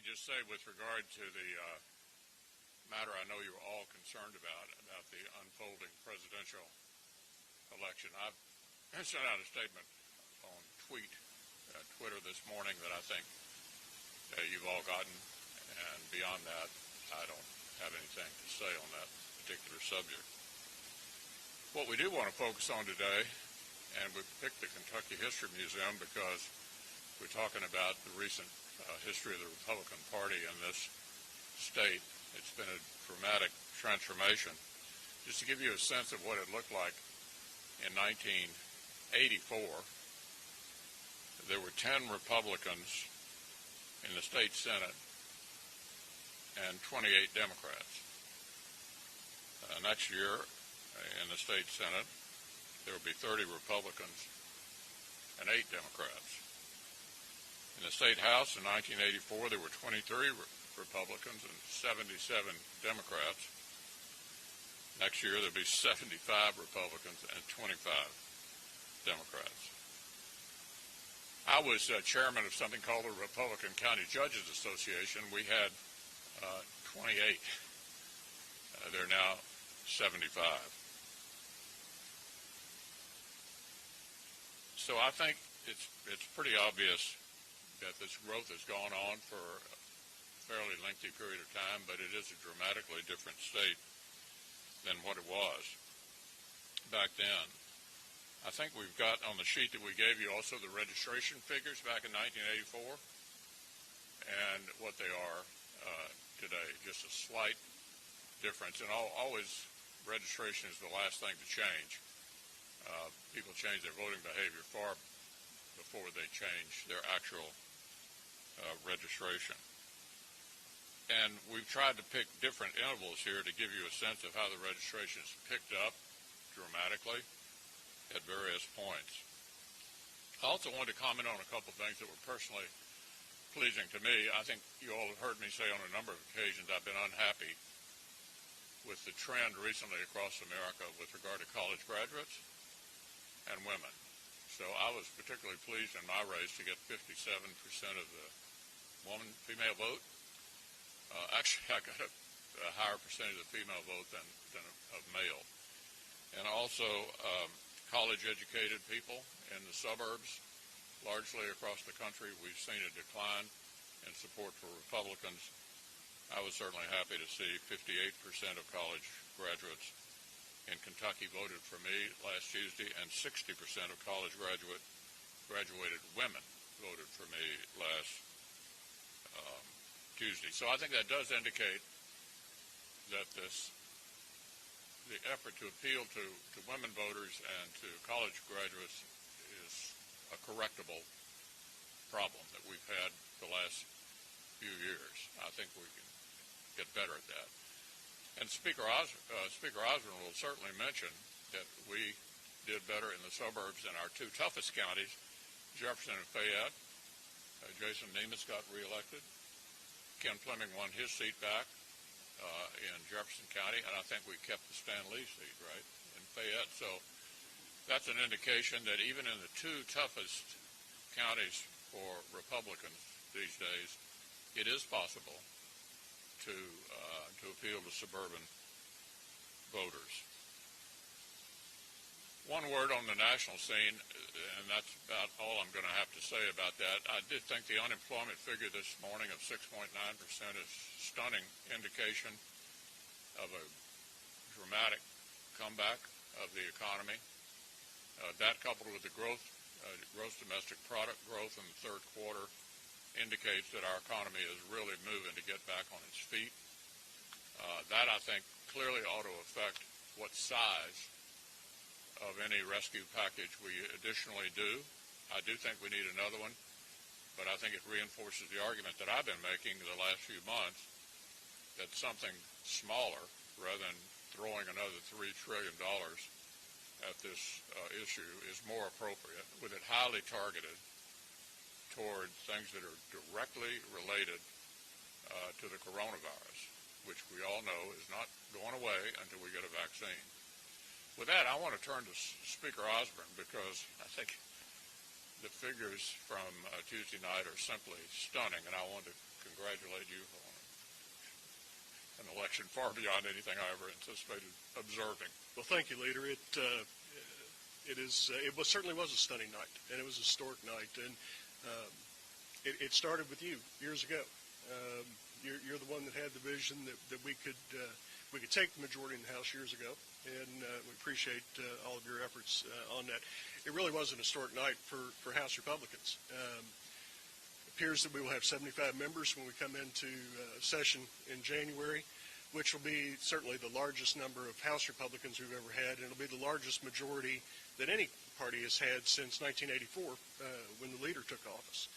me just say, with regard to the matter I know you're all concerned about the unfolding presidential election, I've sent out a statement on Twitter this morning that I think you've all gotten, and beyond that, I don't have anything to say on that particular subject. What we do want to focus on today, and we picked the Kentucky History Museum because we're talking about the recent history of the Republican Party in this state. It's been a dramatic transformation. Just to give you a sense of what it looked like in 1984, there were 10 Republicans in the state Senate and 28 Democrats. Next year, in the state Senate, there will be 30 Republicans and 8 Democrats. In the state House in 1984, there were 23 Republicans and 77 Democrats. Next year, there'll be 75 Republicans and 25 Democrats. I was chairman of something called the Republican County Judges Association. We had 28. They're now 75. So I think it's pretty obvious that this growth has gone on for a fairly lengthy period of time, but it is a dramatically different state than what it was back then. I think we've got on the sheet that we gave you also the registration figures back in 1984 and what they are today. Just a slight difference, and always registration is the last thing to change. People change their voting behavior far before they change their actual registration. And we've tried to pick different intervals here to give you a sense of how the registration is picked up dramatically at various points. I also wanted to comment on a couple of things that were personally pleasing to me. I think you all have heard me say on a number of occasions I've been unhappy with the trend recently across America with regard to college graduates and women. So I was particularly pleased in my race to get 57% of the female vote. Actually, I got a higher percentage of the female vote than of male. And also college-educated people in the suburbs, largely across the country, we've seen a decline in support for Republicans. I was certainly happy to see 58% of college graduates in Kentucky voted for me last Tuesday, and 60% of college graduated women voted for me last Tuesday. So I think that does indicate that the effort to appeal to women voters and to college graduates is a correctable problem that we've had the last few years. I think we can get better at that. And Speaker Osborne will certainly mention that we did better in the suburbs in our two toughest counties, Jefferson and Fayette. Jason Nemeth got reelected. Ken Fleming won his seat back in Jefferson County, and I think we kept the Stan Lee seat, right, in Fayette. So that's an indication that even in the two toughest counties for Republicans these days, it is possible to appeal to suburban voters. One word on the national scene, and that's about all I'm going to have to say about that. I did think the unemployment figure this morning of 6.9% is a stunning indication of a dramatic comeback of the economy. That coupled with the gross domestic product growth in the third quarter indicates that our economy is really moving to get back on its feet. That, I think, clearly ought to affect what size of any rescue package we additionally do. I do think we need another one, but I think it reinforces the argument that I've been making the last few months that something smaller, rather than throwing another $3 trillion at this issue, is more appropriate, with it highly targeted toward things that are directly related to the coronavirus, which we all know is not going away until we get a vaccine. With that, I want to turn to Speaker Osborne because I think the figures from Tuesday night are simply stunning, and I want to congratulate you on an election far beyond anything I ever anticipated observing. Well, thank you, Leader. It certainly was a stunning night, and it was a historic night. And it started with you years ago. You're the one that had the vision that we could take the majority in the House years ago, and we appreciate all of your efforts on that. It really was an historic night for House Republicans. It appears that we will have 75 members when we come into session in January, which will be certainly the largest number of House Republicans we've ever had, and it'll be the largest majority that any party has had since 1984 when the leader took office.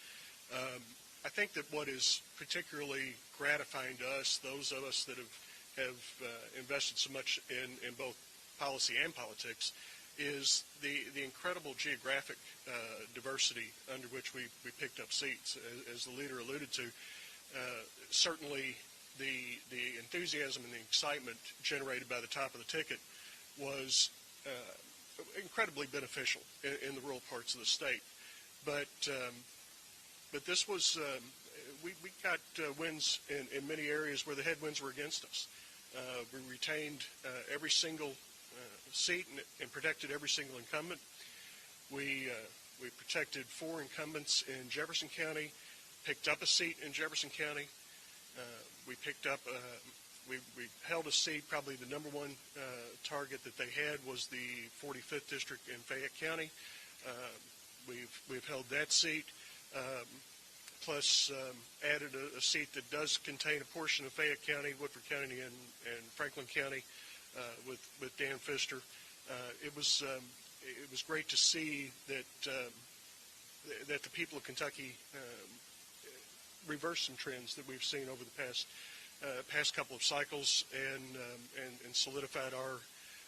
I think that what is particularly gratifying to us, those of us that have invested so much in both policy and politics, is the incredible geographic diversity under which we picked up seats. As the leader alluded to, certainly the enthusiasm and the excitement generated by the top of the ticket was incredibly beneficial in the rural parts of the state. But this was, we got wins in many areas where the headwinds were against us. We retained every single seat and protected every single incumbent. We protected 4 incumbents in Jefferson County, picked up a seat in Jefferson County. We picked up, we held a seat. Probably the number one target that they had was the 45th district in Fayette County. We've held that seat, plus added a seat that does contain a portion of Fayette County, Woodford County, and Franklin County with Dan Pfister. It was great to see that the people of Kentucky reverse some trends that we've seen over the past couple of cycles, and solidified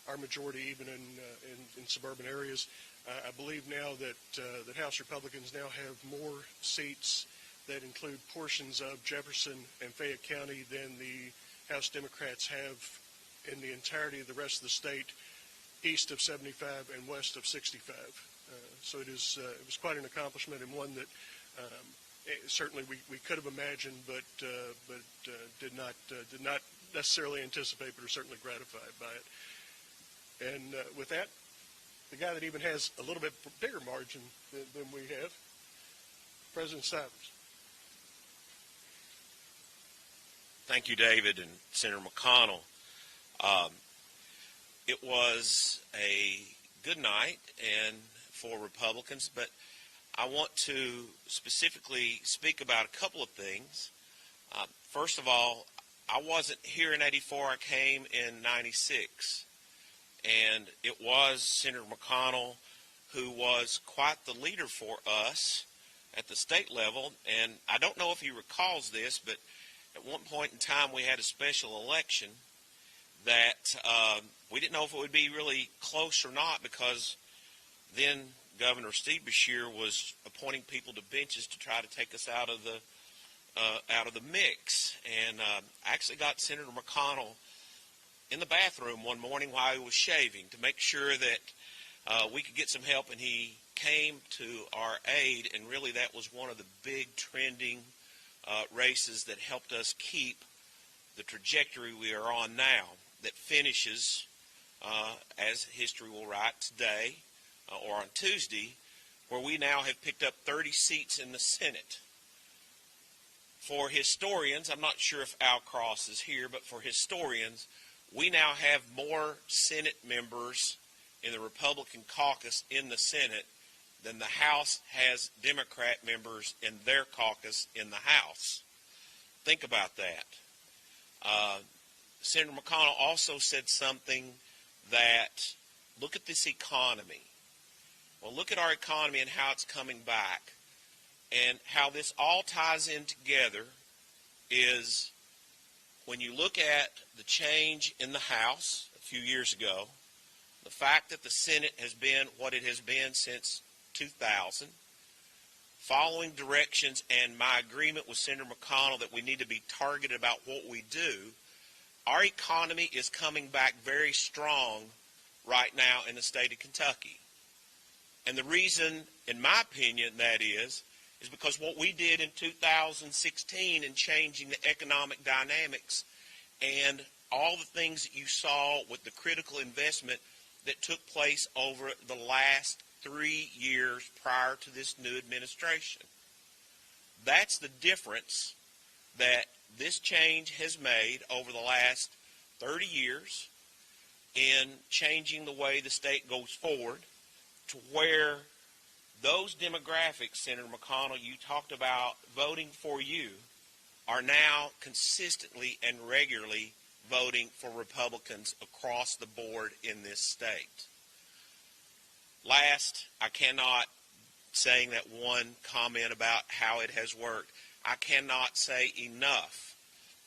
our majority even in suburban areas. I believe now that House Republicans now have more seats that include portions of Jefferson and Fayette County than the House Democrats have in the entirety of the rest of the state, east of 75 and west of 65. So it was quite an accomplishment, and one that certainly we could have imagined, but did not necessarily anticipate, but are certainly gratified by it. And with that, the guy that even has a little bit bigger margin than we have, President Stivers. Thank you, David and Senator McConnell. It was a good night and for Republicans, but I want to specifically speak about a couple of things. First of all, I wasn't here in '84. I came in '96, and it was Senator McConnell who was quite the leader for us at the state level. And I don't know if he recalls this, but at one point in time we had a special election that we didn't know if it would be really close or not, because then Governor Stivers was appointing people to benches to try to take us out of the mix. And I actually got Senator McConnell in the bathroom one morning while he was shaving to make sure that we could get some help, and he came to our aid, and really that was one of the big trending races that helped us keep the trajectory we are on now, that finishes, as history will write today, or on Tuesday, where we now have picked up 30 seats in the Senate. For historians, I'm not sure if Al Cross is here, but for historians, we now have more Senate members in the Republican caucus in the Senate than the House has Democrat members in their caucus in the House. Think about that. Senator McConnell also said something that, look at this economy. Well, look at our economy and how it's coming back. And how this all ties in together is when you look at the change in the House a few years ago, the fact that the Senate has been what it has been since 2000, following directions and my agreement with Senator McConnell that we need to be targeted about what we do, our economy is coming back very strong right now in the state of Kentucky. And the reason, in my opinion, that is is because what we did in 2016 in changing the economic dynamics and all the things that you saw with the critical investment that took place over the last 3 years prior to this new administration. That's the difference that this change has made over the last 30 years in changing the way the state goes forward to where those demographics, Senator McConnell, you talked about voting for you, are now consistently and regularly voting for Republicans across the board in this state. Last, I cannot, saying that one comment about how it has worked, I cannot say enough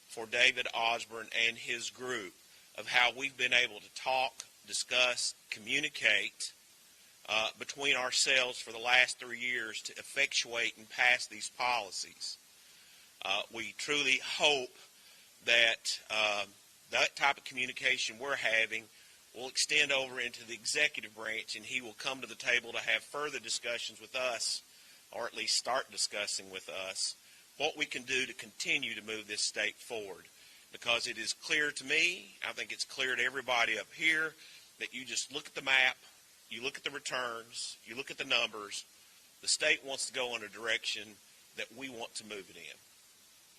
for David Osborne and his group of how we've been able to talk, discuss, communicate between ourselves for the last 3 years to effectuate and pass these policies. We truly hope that that type of communication we're having will extend over into the executive branch, and he will come to the table to have further discussions with us, or at least start discussing with us, what we can do to continue to move this state forward. Because it is clear to me, I think it's clear to everybody up here, that you just look at the map, you look at the returns, you look at the numbers, the state wants to go in a direction that we want to move it in.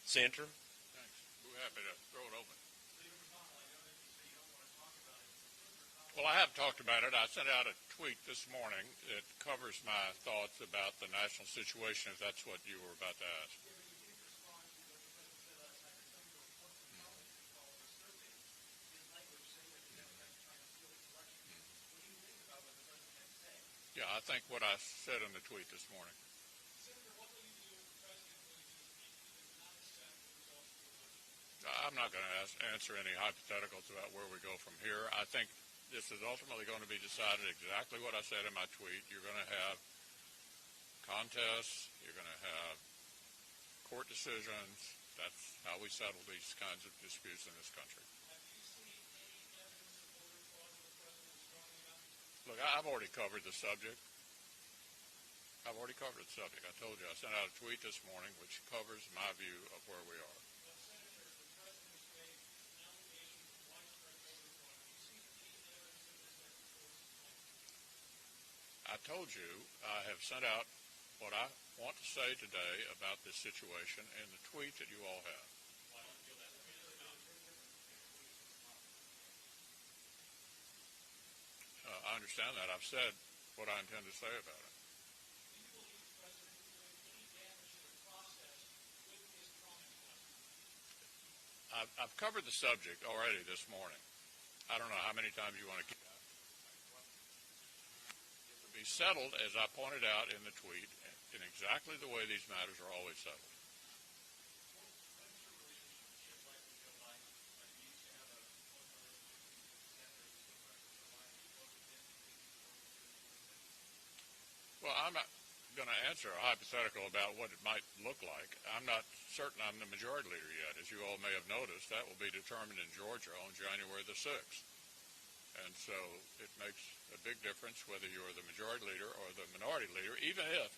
Senator? Thanks. We're happy to throw it open. Well, I have talked about it. I sent out a tweet this morning that covers my thoughts about the national situation, if that's what you were about to ask. Yeah, I think what I said in the tweet this morning. I'm not going to answer any hypotheticals about where we go from here. I think this is ultimately going to be decided exactly what I said in my tweet. You're going to have contests. You're going to have court decisions. That's how we settle these kinds of disputes in this country. Look, I've already covered the subject. I told you I sent out a tweet this morning which covers my view of where we are. I told you I have sent out what I want to say today about this situation in the tweet that you all have. I understand that. I've said what I intend to say about it. I've covered the subject already this morning. I don't know how many times you want to keep that. It will be settled, as I pointed out in the tweet, in exactly the way these matters are always settled. Well, I'm not going to answer a hypothetical about what it might look like. I'm not certain I'm the majority leader yet. As you all may have noticed, that will be determined in Georgia on January the 6th. And so it makes a big difference whether you're the majority leader or the minority leader, even if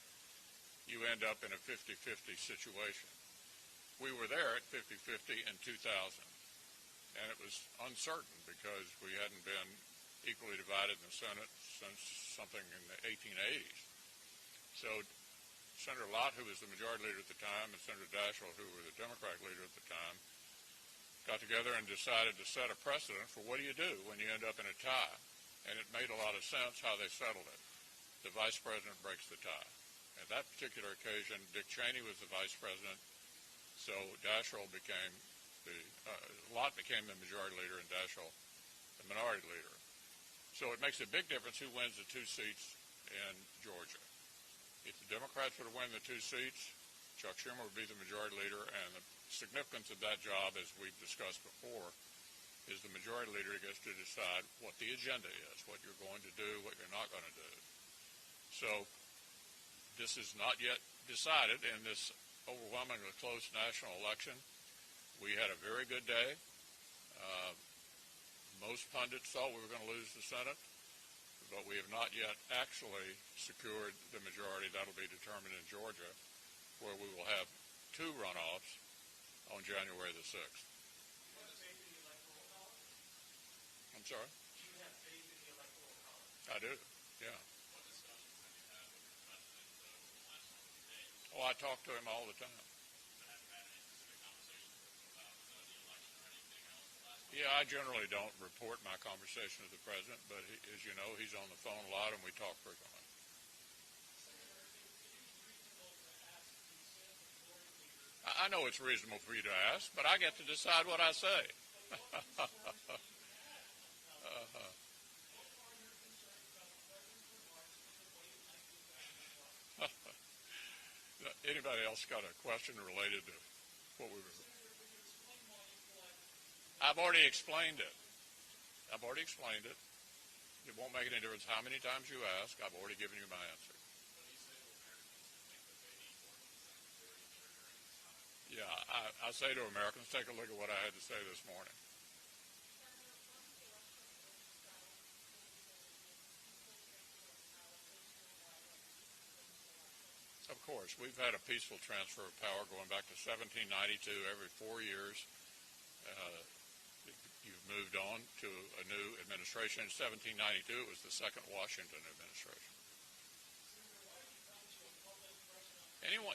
you end up in a 50-50 situation. We were there at 50-50 in 2000, and it was uncertain because we hadn't been equally divided in the Senate since something in the 1880s. So Senator Lott, who was the majority leader at the time, and Senator Daschle, who were the Democratic leader at the time, got together and decided to set a precedent for what do you do when you end up in a tie. And it made a lot of sense how they settled it. The vice president breaks the tie. At that particular occasion, Dick Cheney was the vice president, so Daschle became Lott became the majority leader and Daschle the minority leader. So it makes a big difference who wins the 2 seats in Georgia. If the Democrats were to win the 2 seats, Chuck Schumer would be the majority leader, and the significance of that job, as we've discussed before, is the majority leader gets to decide what the agenda is, what you're going to do, what you're not going to do. So this is not yet decided in this overwhelmingly close national election. We had a very good day. Most pundits thought we were going to lose the Senate, but we have not yet actually secured the majority. That'll be determined in Georgia. where we will have 2 runoffs on January the 6th. I'm sorry? I do, yeah. Oh, I talk to him all the time. Yeah, I generally don't report my conversation with the president, but as you know, he's on the phone a lot and we talk frequently. I know it's reasonable for you to ask, but I get to decide what I say. Anybody else got a question related to what we were? I've already explained it. It won't make any difference how many times you ask. I've already given you my answer. Yeah, I say to Americans, take a look at what I had to say this morning. Of course, we've had a peaceful transfer of power going back to 1792 every 4 years. You've moved on to a new administration. In 1792, it was the second Washington administration.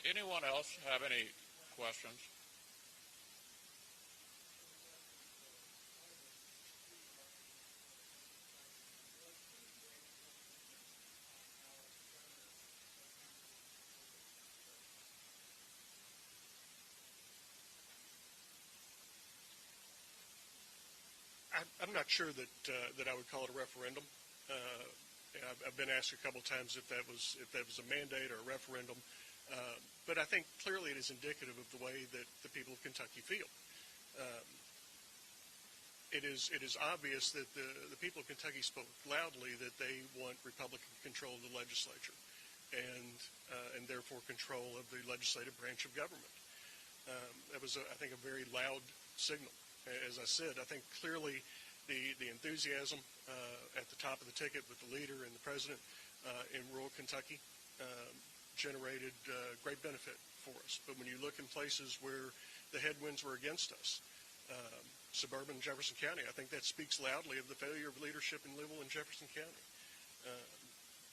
Anyone else have any questions? I'm not sure that I would call it a referendum. I've been asked a couple of times if that was a mandate or a referendum, but I think clearly it is indicative of the way that the people of Kentucky feel. It is obvious that the people of Kentucky spoke loudly that they want Republican control of the legislature and therefore control of the legislative branch of government. That was, I think, a very loud signal. As I said, I think clearly the enthusiasm at the top of the ticket with the leader and the president in rural Kentucky generated great benefit for us. But when you look in places where the headwinds were against us, suburban Jefferson County, I think that speaks loudly of the failure of leadership in Louisville and Jefferson County.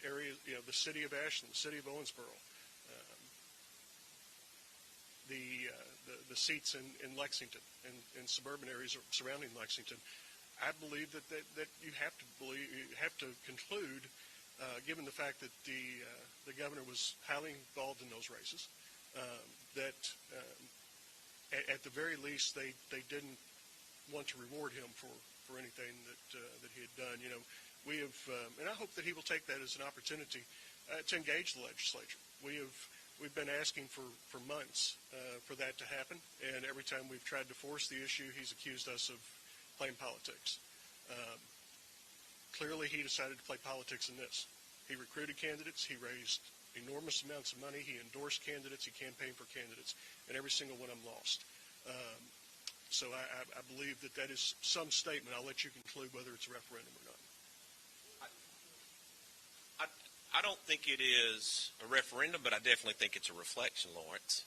Areas, the city of Ashland, the city of Owensboro, the seats in Lexington and in suburban areas surrounding Lexington, I believe that you have to conclude, given the fact that the governor was highly involved in those races, that at the very least they didn't want to reward him for anything that he had done. We have, and I hope that he will take that as an opportunity to engage the legislature. We've been asking for months for that to happen, and every time we've tried to force the issue, he's accused us of playing politics. Clearly, he decided to play politics in this. He recruited candidates. He raised enormous amounts of money. He endorsed candidates. He campaigned for candidates, and every single one of them lost. So I believe that is some statement. I'll let you conclude whether it's a referendum or not. I don't think it is a referendum, but I definitely think it's a reflection, Lawrence,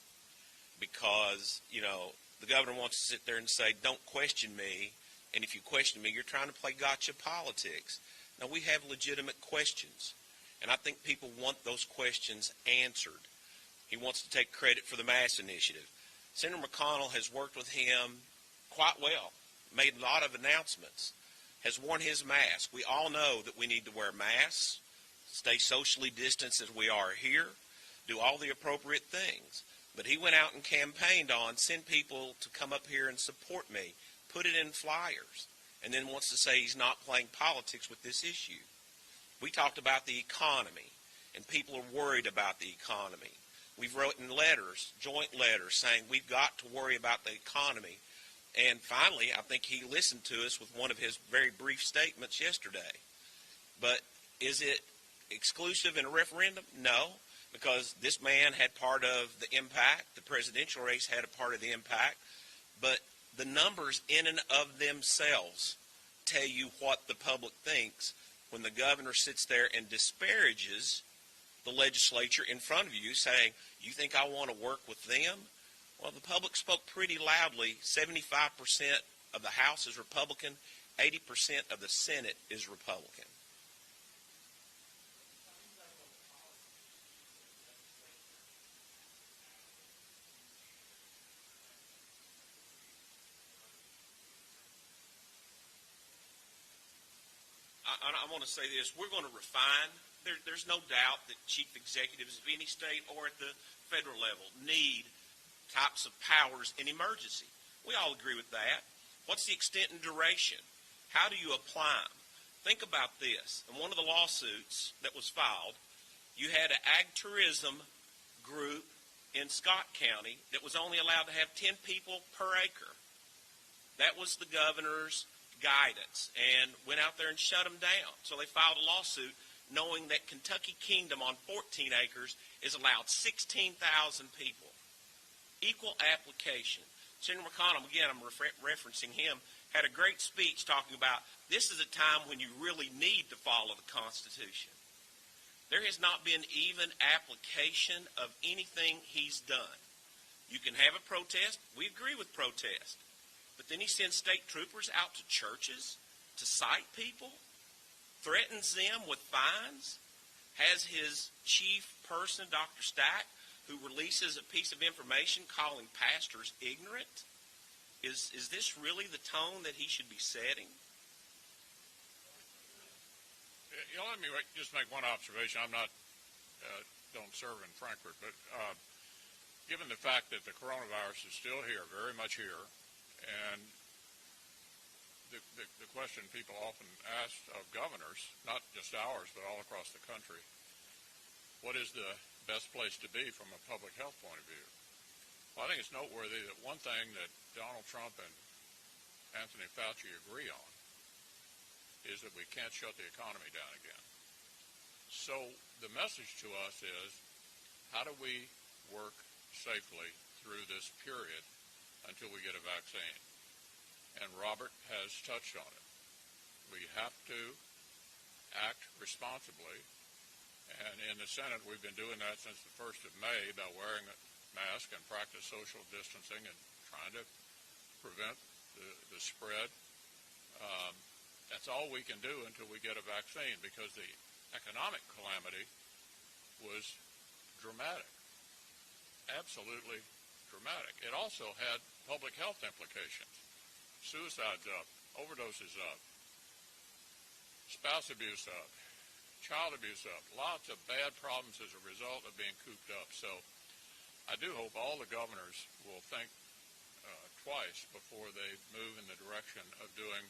because, the governor wants to sit there and say, don't question me, and if you question me, you're trying to play gotcha politics. Now, we have legitimate questions, and I think people want those questions answered. He wants to take credit for the mask initiative. Senator McConnell has worked with him quite well, made a lot of announcements, has worn his mask. We all know that we need to wear masks, stay socially distanced as we are here, do all the appropriate things. But he went out and campaigned on, send people to come up here and support me, put it in flyers, and then wants to say he's not playing politics with this issue. We talked about the economy, and people are worried about the economy. We've written letters, joint letters, saying we've got to worry about the economy. And finally, I think he listened to us with one of his very brief statements yesterday. But is it exclusive in a referendum? No, because this man had part of the impact. The presidential race had a part of the impact. But the numbers in and of themselves tell you what the public thinks when the governor sits there and disparages the legislature in front of you saying, you think I want to work with them? Well, the public spoke pretty loudly. 75% of the House is Republican, 80% of the Senate is Republican. I want to say this. We're going to refine. There's no doubt that chief executives of any state or at the federal level need types of powers in emergency. We all agree with that. What's the extent and duration? How do you apply them? Think about this. In one of the lawsuits that was filed, you had an ag tourism group in Scott County that was only allowed to have 10 people per acre. That was the governor's guidance, and went out there and shut them down. So they filed a lawsuit knowing that Kentucky Kingdom on 14 acres is allowed 16,000 people. Equal application. Senator McConnell, again, I'm referencing him, had a great speech talking about this is a time when you really need to follow the Constitution. There has not been even application of anything he's done. You can have a protest. We agree with protest. But then he sends state troopers out to churches to cite people, threatens them with fines, has his chief person, Dr. Stack, who releases a piece of information calling pastors ignorant. Is this really the tone that he should be setting? Let me just make one observation. I'm not, don't serve in Frankfurt, but given the fact that the coronavirus is still here, very much here, and the question people often ask of governors, not just ours, but all across the country, what is the best place to be from a public health point of view? Well, I think it's noteworthy that one thing that Donald Trump and Anthony Fauci agree on is that we can't shut the economy down again. So the message to us is, how do we work safely through this period until we get a vaccine? And Robert has touched on it. We have to act responsibly. And in the Senate, we've been doing that since the 1st of May by wearing a mask and practice social distancing and trying to prevent the spread. That's all we can do until we get a vaccine, because the economic calamity was dramatic, absolutely dramatic. It also had public health implications. Suicides up, overdoses up, spouse abuse up, child abuse up, lots of bad problems as a result of being cooped up. So I do hope all the governors will think twice before they move in the direction of doing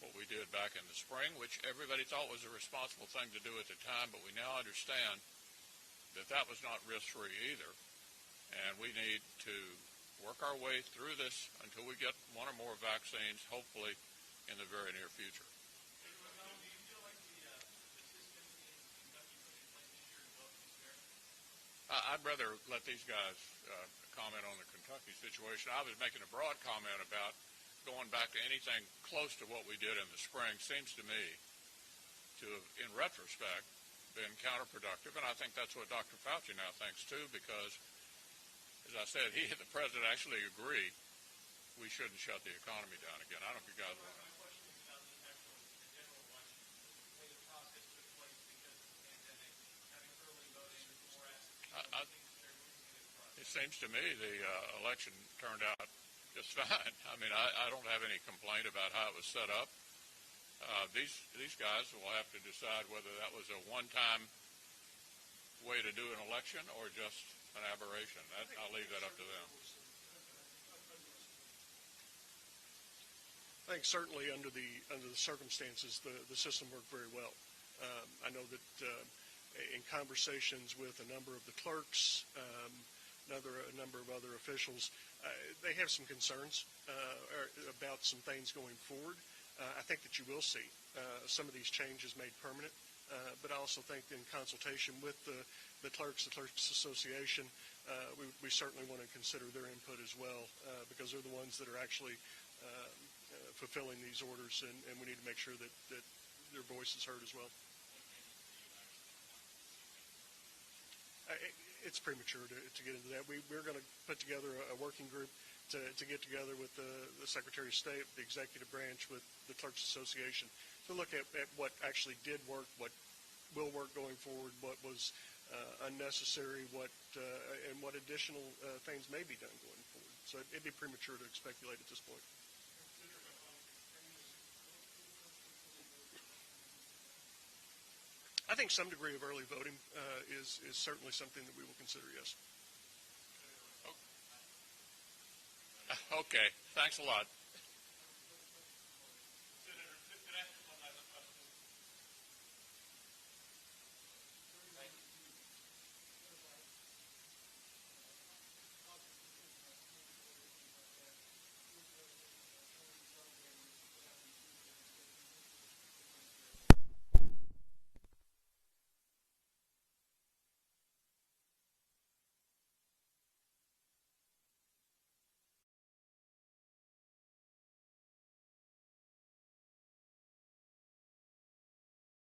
what we did back in the spring, which everybody thought was a responsible thing to do at the time, but we now understand that that was not risk-free either. And we need to work our way through this until we get one or more vaccines, hopefully in the very near future. I'd rather let these guys comment on the Kentucky situation. I was making a broad comment about going back to anything close to what we did in the spring. Seems to me to have, in retrospect, been counterproductive, and I think that's what Dr. Fauci now thinks too, because, as I said, he and the president actually agreed we shouldn't shut the economy down again. I don't know if you guys want to. It seems to me the election turned out just fine. I mean, I don't have any complaint about how it was set up. These guys will have to decide whether that was a one-time way to do an election or just an aberration. I'll leave that up to them. I think certainly under the circumstances, the system worked very well. I know that in conversations with a number of the clerks, a number of other officials, they have some concerns about some things going forward. I think that you will see some of these changes made permanent, but I also think in consultation with the Clerks Association, we certainly want to consider their input as well, because they're the ones that are actually fulfilling these orders, and we need to make sure that their voice is heard as well. it's premature to get into that. We're going to put together a working group to get together with the Secretary of State, the executive branch, with the Clerks Association, to look at what actually did work, what will work going forward, what was unnecessary, and what additional things may be done going forward. So it'd be premature to speculate at this point. I think some degree of early voting is certainly something that we will consider, yes. Okay, thanks a lot.